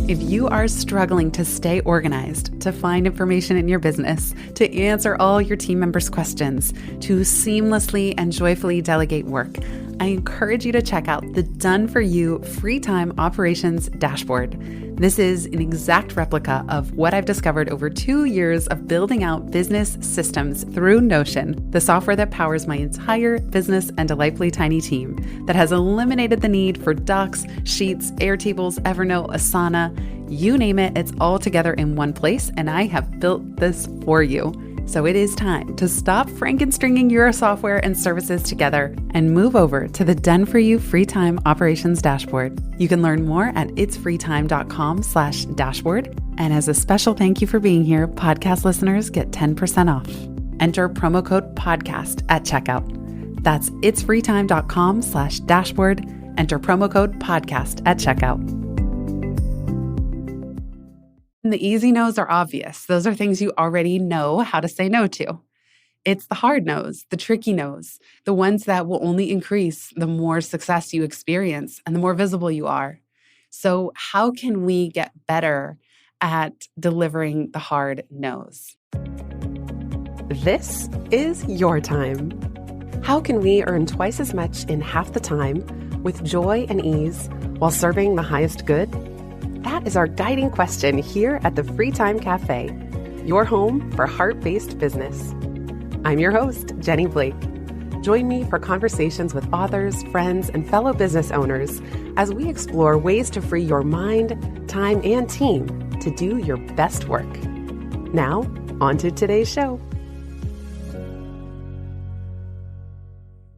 If you are struggling to stay organized, to find information in your business, to answer all your team members' questions, to seamlessly and joyfully delegate work, I encourage you to check out the Done For You Free Time Operations Dashboard. This is an exact replica of what I've discovered over 2 years of building out business systems through Notion, the software that powers my entire business and delightfully tiny team, that has eliminated the need for docs, sheets, Airtables, Evernote, Asana, you name it, it's all together in one place, and I have built this for you. So it is time to stop Frankenstringing your software and services together and move over to the Done For You Free Time Operations Dashboard. You can learn more at itsfreetime.com/dashboard. And as a special thank you for being here, podcast listeners get 10% off. Enter promo code podcast at checkout. That's itsfreetime.com/dashboard. Enter promo code podcast at checkout. The easy no's are obvious. Those are things you already know how to say no to. It's the hard no's, the tricky no's, the ones that will only increase the more success you experience and the more visible you are. So how can we get better at delivering the hard no's? This is your time. How can we earn twice as much in half the time with joy and ease while serving the highest good? That is our guiding question here at the Free Time Cafe, your home for heart-based business. I'm your host, Jenny Blake. Join me for conversations with authors, friends, and fellow business owners as we explore ways to free your mind, time, and team to do your best work. Now, on to today's show.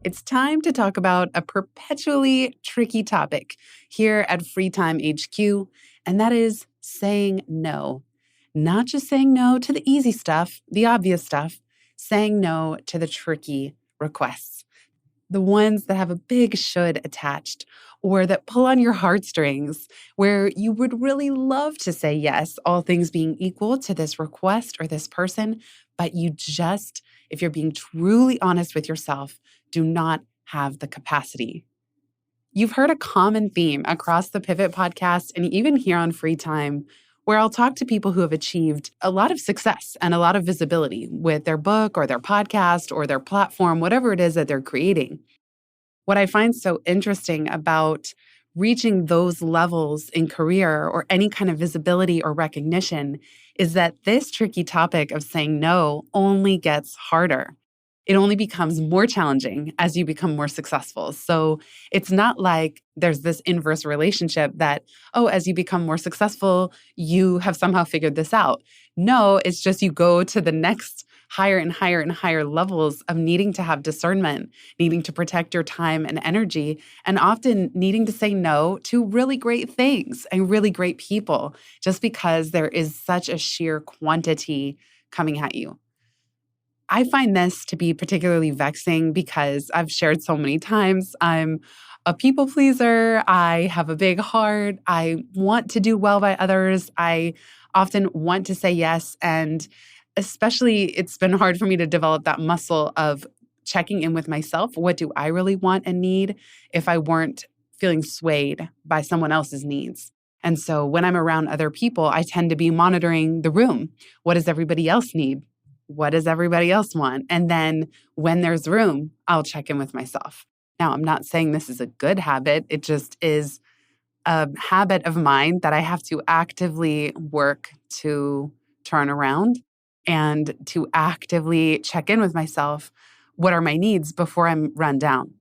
It's time to talk about a perpetually tricky topic here at Free Time HQ, and that is saying no. Not just saying no to the easy stuff, the obvious stuff, saying no to the tricky requests. The ones that have a big should attached, or that pull on your heartstrings, where you would really love to say yes, all things being equal, to this request or this person, but you just, if you're being truly honest with yourself, do not have the capacity. You've heard a common theme across the Pivot podcast and even here on Free Time, where I'll talk to people who have achieved a lot of success and a lot of visibility with their book or their podcast or their platform, whatever it is that they're creating. What I find so interesting about reaching those levels in career or any kind of visibility or recognition is that this tricky topic of saying no only gets harder. It only becomes more challenging as you become more successful. So it's not like there's this inverse relationship that, oh, as you become more successful, you have somehow figured this out. No, it's just you go to the next higher and higher and higher levels of needing to have discernment, needing to protect your time and energy, and often needing to say no to really great things and really great people, just because there is such a sheer quantity coming at you. I find this to be particularly vexing because I've shared so many times, I'm a people pleaser. I have a big heart. I want to do well by others. I often want to say yes. And especially, it's been hard for me to develop that muscle of checking in with myself. What do I really want and need if I weren't feeling swayed by someone else's needs? And so when I'm around other people, I tend to be monitoring the room. What does everybody else need? What does everybody else want? And then when there's room, I'll check in with myself. Now, I'm not saying this is a good habit. It just is a habit of mine that I have to actively work to turn around and to actively check in with myself. What are my needs before I'm run down?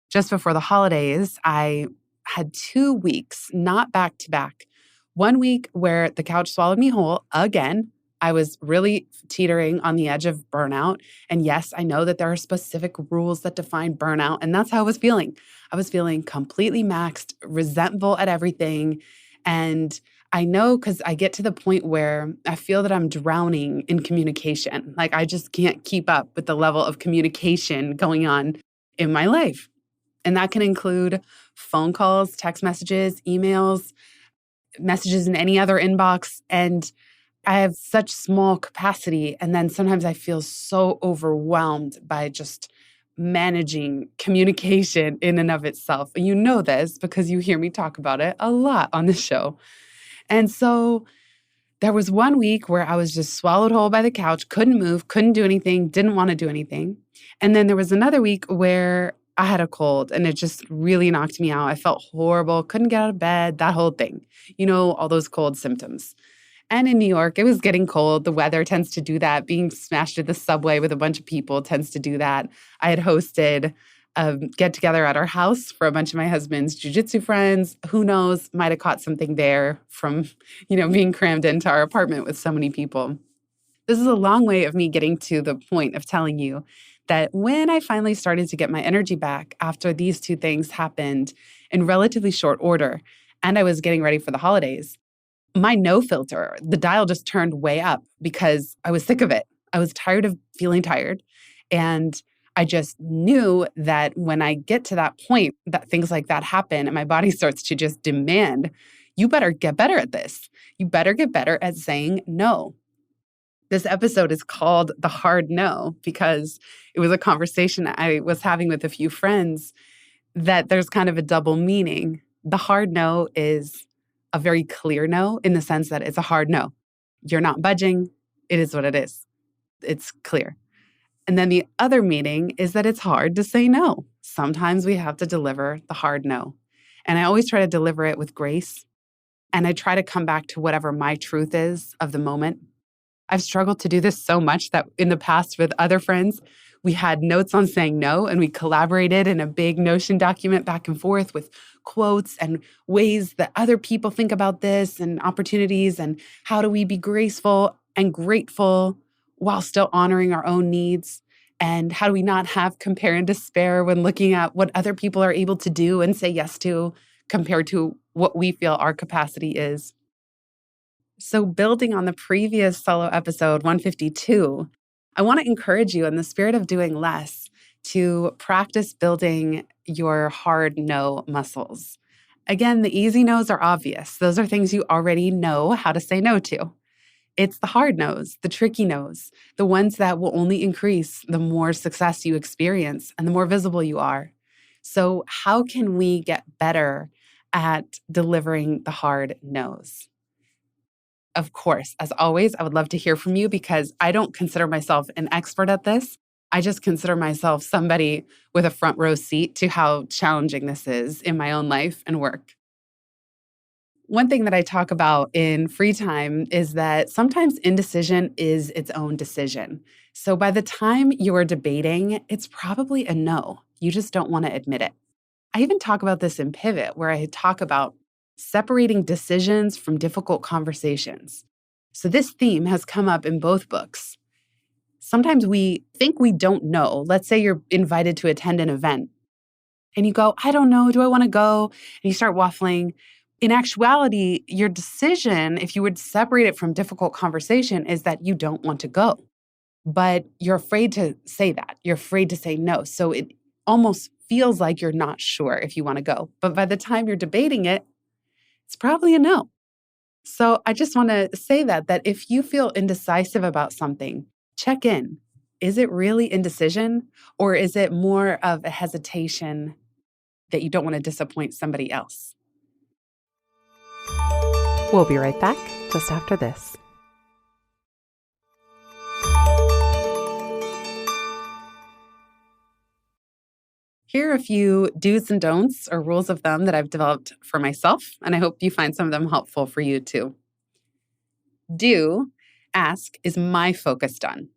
Just before the holidays, I had 2 weeks, not back to back. 1 week where the couch swallowed me whole again. I was really teetering on the edge of burnout. And yes, I know that there are specific rules that define burnout. And that's how I was feeling. I was feeling completely maxed, resentful at everything. And I know because I get to the point where I feel that I'm drowning in communication. Like I just can't keep up with the level of communication going on in my life. And that can include phone calls, text messages, emails, messages in any other inbox. And I have such small capacity. And then sometimes I feel so overwhelmed by just managing communication in and of itself. And you know this because you hear me talk about it a lot on the show. And so there was one week where I was just swallowed whole by the couch, couldn't move, couldn't do anything, didn't want to do anything. And then there was another week where I had a cold and it just really knocked me out. I felt horrible, couldn't get out of bed, that whole thing. All those cold symptoms. And in New York, it was getting cold. The weather tends to do that. Being smashed at the subway with a bunch of people tends to do that. I had hosted a get together at our house for a bunch of my husband's jujitsu friends. Who knows? Might have caught something there from, being crammed into our apartment with so many people. This is a long way of me getting to the point of telling you that when I finally started to get my energy back after these two things happened in relatively short order, and I was getting ready for the holidays, my no filter, the dial just turned way up because I was sick of it. I was tired of feeling tired. And I just knew that when I get to that point, that things like that happen and my body starts to just demand, you better get better at this. You better get better at saying no. This episode is called The Hard No because it was a conversation I was having with a few friends that there's kind of a double meaning. The hard no is a very clear no in the sense that it's a hard no. You're not budging. It is what it is. It's clear. And then the other meaning is that it's hard to say no. Sometimes we have to deliver the hard no. And I always try to deliver it with grace. And I try to come back to whatever my truth is of the moment. I've struggled to do this so much that in the past with other friends, we had notes on saying no, and we collaborated in a big Notion document back and forth with quotes and ways that other people think about this and opportunities and how do we be graceful and grateful while still honoring our own needs? And how do we not have compare and despair when looking at what other people are able to do and say yes to compared to what we feel our capacity is? So building on the previous solo episode, 152, I want to encourage you in the spirit of doing less to practice building your hard no muscles. Again, the easy no's are obvious. Those are things you already know how to say no to. It's the hard no's, the tricky no's, the ones that will only increase the more success you experience and the more visible you are. So how can we get better at delivering the hard no's? Of course, as always, I would love to hear from you because I don't consider myself an expert at this. I just consider myself somebody with a front row seat to how challenging this is in my own life and work. One thing that I talk about in free time is that sometimes indecision is its own decision. So by the time you're debating, it's probably a no. You just don't want to admit it. I even talk about this in Pivot, where I talk about separating decisions from difficult conversations. So this theme has come up in both books. Sometimes we think we don't know. Let's say you're invited to attend an event and you go, I don't know, do I want to go? And you start waffling. In actuality, your decision, if you would separate it from difficult conversation, is that you don't want to go. But you're afraid to say that. You're afraid to say no. So it almost feels like you're not sure if you want to go. But by the time you're debating it, it's probably a no. So I just want to say that if you feel indecisive about something, check in. Is it really indecision, or is it more of a hesitation that you don't want to disappoint somebody else? We'll be right back just after this. Here are a few do's and don'ts or rules of thumb that I've developed for myself, and I hope you find some of them helpful for you too. Do, ask, is my focus done?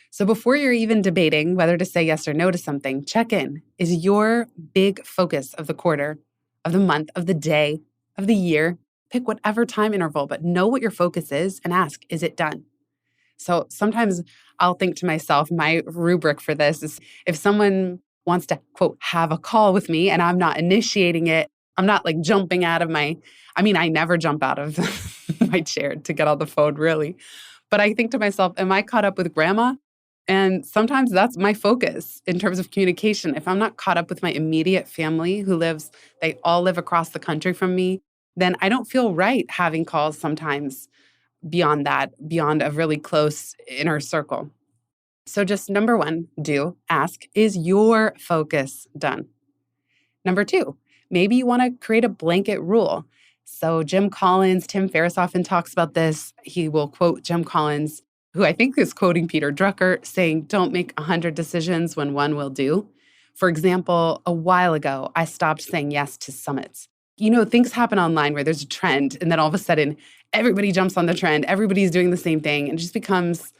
So before you're even debating whether to say yes or no to something, check in. Is your big focus of the quarter, of the month, of the day, of the year, pick whatever time interval, but know what your focus is and ask, is it done? So sometimes I'll think to myself, my rubric for this is if someone wants to, quote, have a call with me and I'm not initiating it, I'm not like jumping out of I never jump out of my chair to get on the phone, really. But I think to myself, am I caught up with grandma? And sometimes that's my focus in terms of communication. If I'm not caught up with my immediate family they all live across the country from me, then I don't feel right having calls sometimes beyond that, beyond a really close inner circle. So just number one, do, ask, is your focus done? Number two, maybe you want to create a blanket rule. So Jim Collins, Tim Ferriss often talks about this. He will quote Jim Collins, who I think is quoting Peter Drucker, saying, "Don't make 100 decisions when one will do." For example, a while ago, I stopped saying yes to summits. Things happen online where there's a trend, and then all of a sudden, everybody jumps on the trend. Everybody's doing the same thing, and it just becomes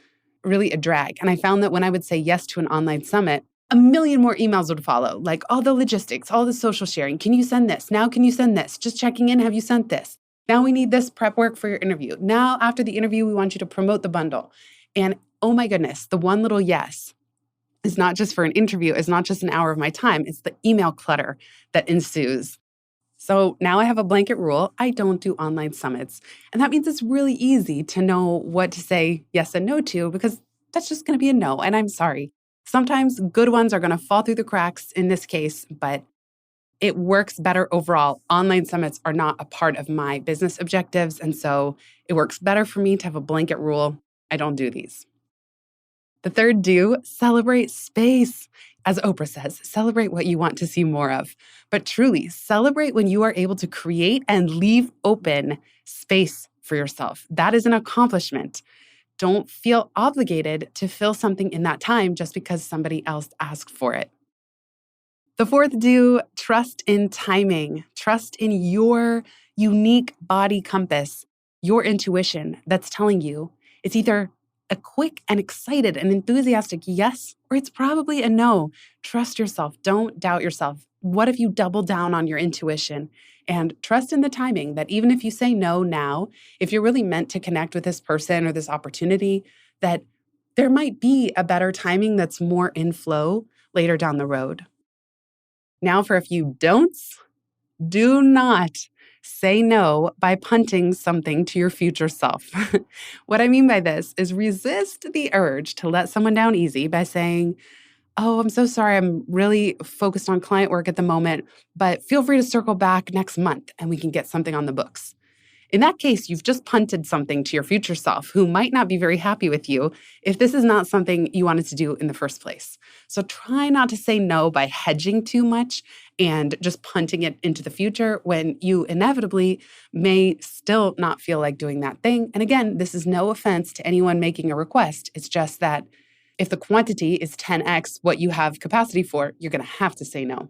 really a drag. And I found that when I would say yes to an online summit, a million more emails would follow, like all the logistics, all the social sharing. Can you send this? Now, can you send this? Just checking in. Have you sent this? Now we need this prep work for your interview. Now, after the interview, we want you to promote the bundle. And oh my goodness, the one little yes is not just for an interview, it's not just an hour of my time, it's the email clutter that ensues. So now I have a blanket rule. I don't do online summits. And that means it's really easy to know what to say yes and no to, because that's just going to be a no. And I'm sorry. Sometimes good ones are going to fall through the cracks in this case, but it works better overall. Online summits are not a part of my business objectives. And so it works better for me to have a blanket rule. I don't do these. The third do, celebrate space. As Oprah says, celebrate what you want to see more of. But truly, celebrate when you are able to create and leave open space for yourself. That is an accomplishment. Don't feel obligated to fill something in that time just because somebody else asked for it. The fourth do, trust in timing. Trust in your unique body compass, your intuition that's telling you it's either a quick and excited and enthusiastic yes, or it's probably a no. Trust yourself. Don't doubt yourself. What if you double down on your intuition and trust in the timing that even if you say no now, if you're really meant to connect with this person or this opportunity, that there might be a better timing that's more in flow later down the road. Now for a few don'ts. Do not say no by punting something to your future self. What I mean by this is resist the urge to let someone down easy by saying, "Oh, I'm so sorry. I'm really focused on client work at the moment, but feel free to circle back next month and we can get something on the books." In that case, you've just punted something to your future self who might not be very happy with you if this is not something you wanted to do in the first place. So try not to say no by hedging too much and just punting it into the future when you inevitably may still not feel like doing that thing. And again, this is no offense to anyone making a request. It's just that if the quantity is 10x what you have capacity for, you're going to have to say no.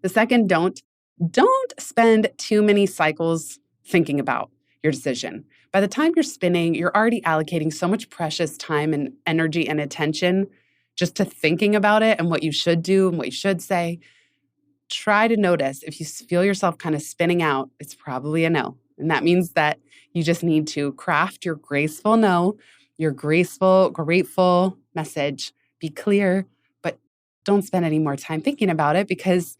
The second don't spend too many cycles thinking about your decision. By the time you're spinning, you're already allocating so much precious time and energy and attention just to thinking about it and what you should do and what you should say. Try to notice if you feel yourself kind of spinning out, it's probably a no. And that means that you just need to craft your graceful no, your graceful, grateful message. Be clear, but don't spend any more time thinking about it because,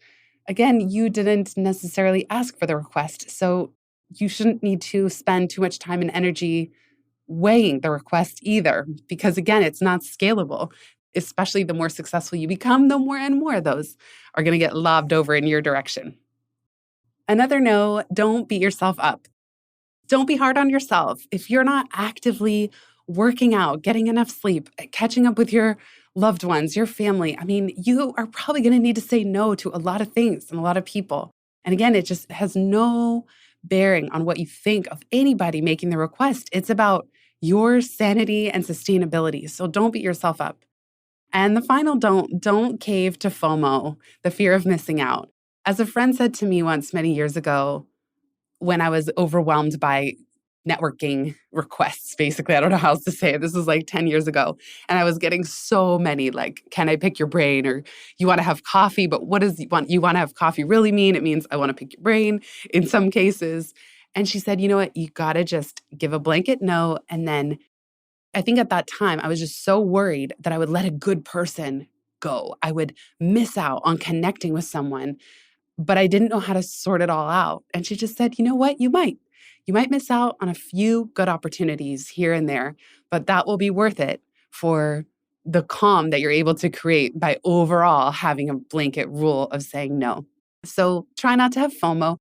again, you didn't necessarily ask for the request. So you shouldn't need to spend too much time and energy weighing the request either, because again, it's not scalable. Especially the more successful you become, the more and more of those are going to get lobbed over in your direction. Another no, don't beat yourself up. Don't be hard on yourself. If you're not actively working out, getting enough sleep, catching up with your loved ones, your family, you are probably going to need to say no to a lot of things and a lot of people. And again, it just has no bearing on what you think of anybody making the request. It's about your sanity and sustainability. So don't beat yourself up. And the final don't cave to FOMO, the fear of missing out. As a friend said to me once many years ago, when I was overwhelmed by networking requests, basically, I don't know how else to say it. This was like 10 years ago. And I was getting so many like, can I pick your brain? Or you want to have coffee, but what does you want to have coffee really mean? It means I want to pick your brain in some cases. And she said, you know what? You got to just give a blanket no. And then I think at that time, I was just so worried that I would let a good person go. I would miss out on connecting with someone, but I didn't know how to sort it all out. And she just said, you know what? You might. You might miss out on a few good opportunities here and there, but that will be worth it for the calm that you're able to create by overall having a blanket rule of saying no. So try not to have FOMO.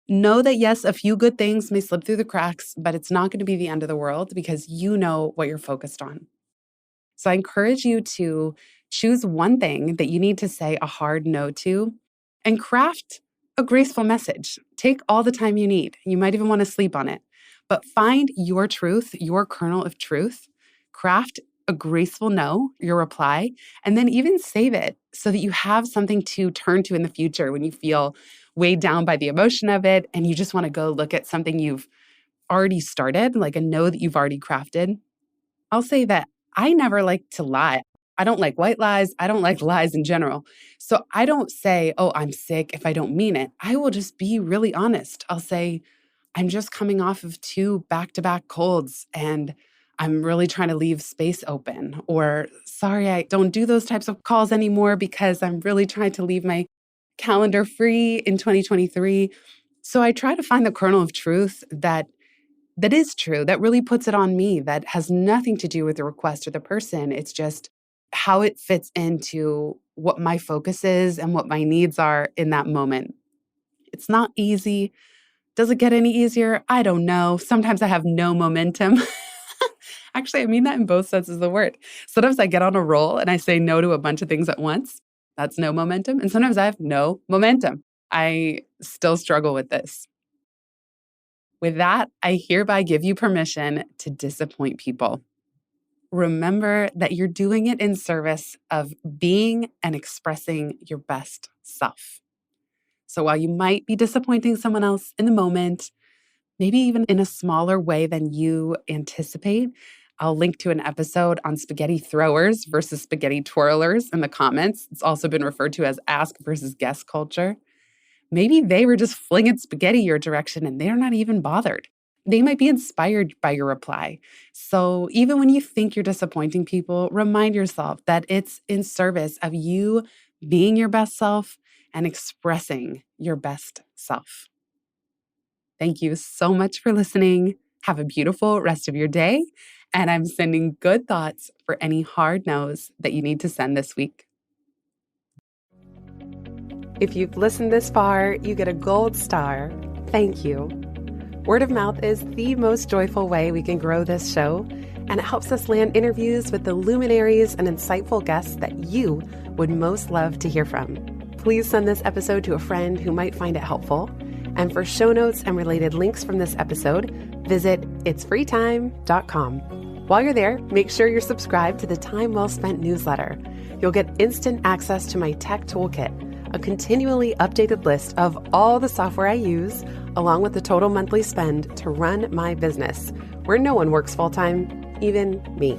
Know that, yes, a few good things may slip through the cracks, but it's not going to be the end of the world because you know what you're focused on. So I encourage you to choose one thing that you need to say a hard no to and craft a graceful message. Take all the time you need. You might even want to sleep on it. But find your truth, your kernel of truth, craft a graceful no, your reply, and then even save it so that you have something to turn to in the future when you feel weighed down by the emotion of it and you just want to go look at something you've already started, like a no that you've already crafted. I'll say that I never like to lie. I don't like white lies. I don't like lies in general. So I don't say, oh, I'm sick if I don't mean it. I will just be really honest. I'll say, I'm just coming off of 2 back-to-back colds and I'm really trying to leave space open. Or, sorry, I don't do those types of calls anymore because I'm really trying to leave my calendar free in 2023. So I try to find the kernel of truth that is true, that really puts it on me, that has nothing to do with the request or the person. It's just how it fits into what my focus is and what my needs are in that moment. It's not easy. Does it get any easier? I don't know. Sometimes I have no momentum. Actually, I mean that in both senses of the word. Sometimes I get on a roll and I say no to a bunch of things at once. That's no momentum. And sometimes I have no momentum. I still struggle with this. With that, I hereby give you permission to disappoint people. Remember that you're doing it in service of being and expressing your best self. So while you might be disappointing someone else in the moment, maybe even in a smaller way than you anticipate, I'll link to an episode on spaghetti throwers versus spaghetti twirlers in the comments. It's also been referred to as ask versus guess culture. Maybe they were just flinging spaghetti your direction and they're not even bothered. They might be inspired by your reply. So even when you think you're disappointing people, remind yourself that it's in service of you being your best self and expressing your best self. Thank you so much for listening. Have a beautiful rest of your day. And I'm sending good thoughts for any hard no's that you need to send this week. If you've listened this far, you get a gold star. Thank you. Word of mouth is the most joyful way we can grow this show, and it helps us land interviews with the luminaries and insightful guests that you would most love to hear from. Please send this episode to a friend who might find it helpful. And for show notes and related links from this episode, visit itsfreetime.com. While you're there, make sure you're subscribed to the Time Well Spent newsletter. You'll get instant access to my tech toolkit, a continually updated list of all the software I use, along with the total monthly spend to run my business, where no one works full-time, even me.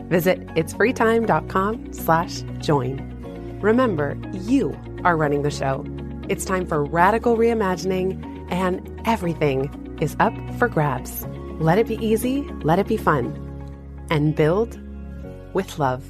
Visit itsfreetime.com/join. Remember, you are running the show. It's time for radical reimagining, and everything is up for grabs. Let it be easy, let it be fun, and build with love.